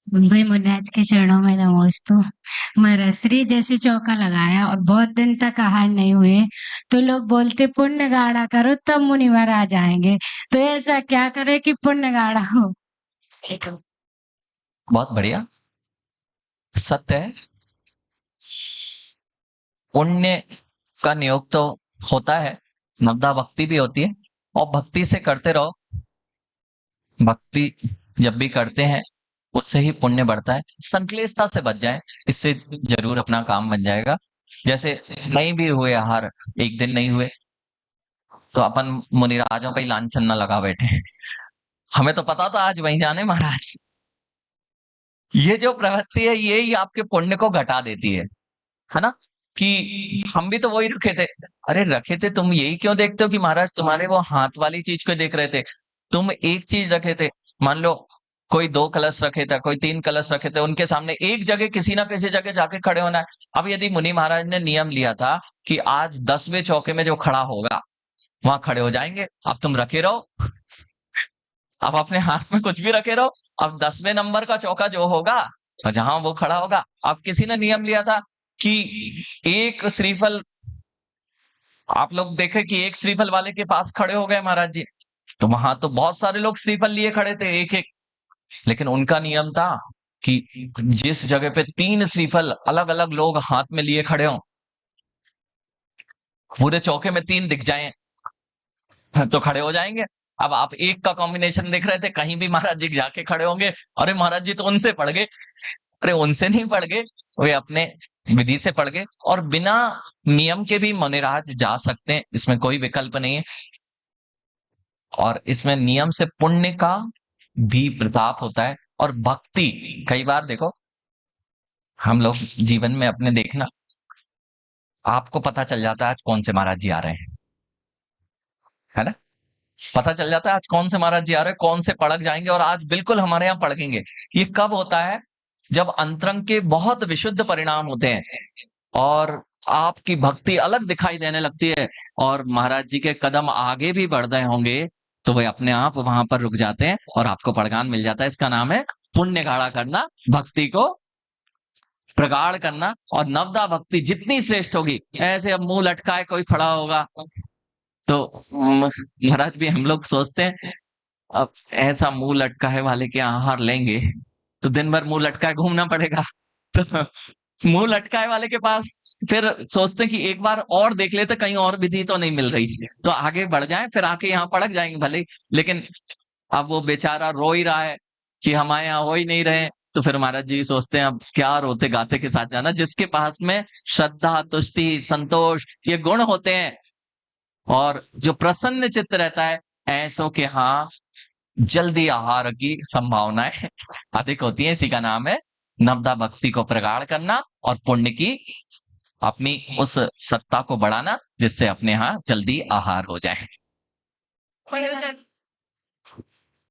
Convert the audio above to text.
भाई मुन्नाज के चरणों में नमोस्तु। महाराज श्री जैसे चौका लगाया और बहुत दिन तक आहार नहीं हुए तो लोग बोलते पुण्य गाढ़ा करो तब मुनि महाराज आएंगे। तो ऐसा क्या करे कि पुण्य गाढ़ा हो? बहुत बढ़िया। सत्य है, पुण्य का नियोग तो होता है, नवदा भक्ति भी होती है, और भक्ति से करते रहो। भक्ति जब भी करते हैं उससे ही पुण्य बढ़ता है। संक्लेशता से बच जाए, इससे जरूर अपना काम बन जाएगा। जैसे नहीं भी हुए आहार, एक दिन नहीं हुए तो अपन मुनिराजों का ही लांछन न लगा बैठे। हमें तो पता था आज वहीं जाने महाराज। ये जो प्रवृत्ति है ये ही आपके पुण्य को घटा देती है ना? कि हम भी तो वही रखे थे। अरे रखे थे, तुम यही क्यों देखते हो कि महाराज तुम्हारे वो हाथ वाली चीज को देख रहे थे? तुम एक चीज रखे थे, मान लो कोई 2 कलश रखे थे, कोई 3 कलश रखे थे, उनके सामने एक जगह किसी ना किसी जगह जाके खड़े होना है। अब यदि मुनि महाराज ने नियम लिया था कि आज 10वें चौके में जो खड़ा होगा वहां खड़े हो जाएंगे, अब तुम रखे रहो, अब अपने हाथ में कुछ भी रखे रहो, अब 10वें नंबर का चौका जो होगा जहां वो खड़ा होगा। अब किसी ने नियम लिया था कि एक श्रीफल, आप लोग देखे कि एक श्रीफल वाले के पास खड़े हो गए महाराज जी, तो वहां तो बहुत सारे लोग श्रीफल लिए खड़े थे एक एक। लेकिन उनका नियम था कि जिस जगह पे 3 श्रीफल अलग अलग लोग हाथ में लिए खड़े हों, पूरे चौके में 3 दिख जाएं तो खड़े हो जाएंगे। अब आप एक का कॉम्बिनेशन देख रहे थे, कहीं भी महाराज जी जाके खड़े होंगे, अरे महाराज जी तो उनसे पड़ गए। अरे उनसे नहीं पड़ गए, वे अपने विधि से पड़ गए। और बिना नियम के भी मुनिराज जा सकते हैं, इसमें कोई विकल्प नहीं है। और इसमें नियम से पुण्य का भी प्रताप होता है। और भक्ति, कई बार देखो हम लोग जीवन में अपने देखना, आपको पता चल जाता है आज कौन से महाराज जी आ रहे हैं, है ना? पता चल जाता है आज कौन से महाराज जी आ रहे हैं, कौन से पड़क जाएंगे और आज बिल्कुल हमारे यहाँ पड़केंगे। ये कब होता है? जब अंतरंग के बहुत विशुद्ध परिणाम होते हैं और आपकी भक्ति अलग दिखाई देने लगती है, और महाराज जी के कदम आगे भी बढ़ रहे होंगे तो वे अपने आप वहां पर रुक जाते हैं और आपको पड़गान मिल जाता है। इसका नाम है पुण्य गाढ़ा करना, भक्ति को प्रगाढ़ करना। और नवदा भक्ति जितनी श्रेष्ठ होगी, ऐसे अब मुंह लटकाए कोई खड़ा होगा तो महाराज भी हम लोग सोचते हैं अब ऐसा मुंह लटकाए वाले के आहार लेंगे तो दिन भर मुंह लटकाए घूमना पड़ेगा। तो मुंह लटकाए वाले के पास फिर सोचते हैं कि एक बार और देख लेते, कहीं और विधि तो नहीं मिल रही, तो आगे बढ़ जाए, फिर आके यहाँ पड़क जाएंगे भले। लेकिन अब वो बेचारा रो ही रहा है कि हमारे यहाँ हो ही नहीं रहे, तो फिर महाराज जी सोचते हैं अब क्या रोते गाते के साथ जाना। जिसके पास में श्रद्धा, तुष्टि, संतोष ये गुण होते हैं और जो प्रसन्न चित्त रहता है, ऐसों के यहाँ जल्दी आहार की संभावनाएं अधिक होती है। इसी का नाम है नवदा भक्ति को प्रगाढ़ करना और पुण्य की अपनी उस सत्ता को बढ़ाना, जिससे अपने यहाँ जल्दी आहार हो जाए।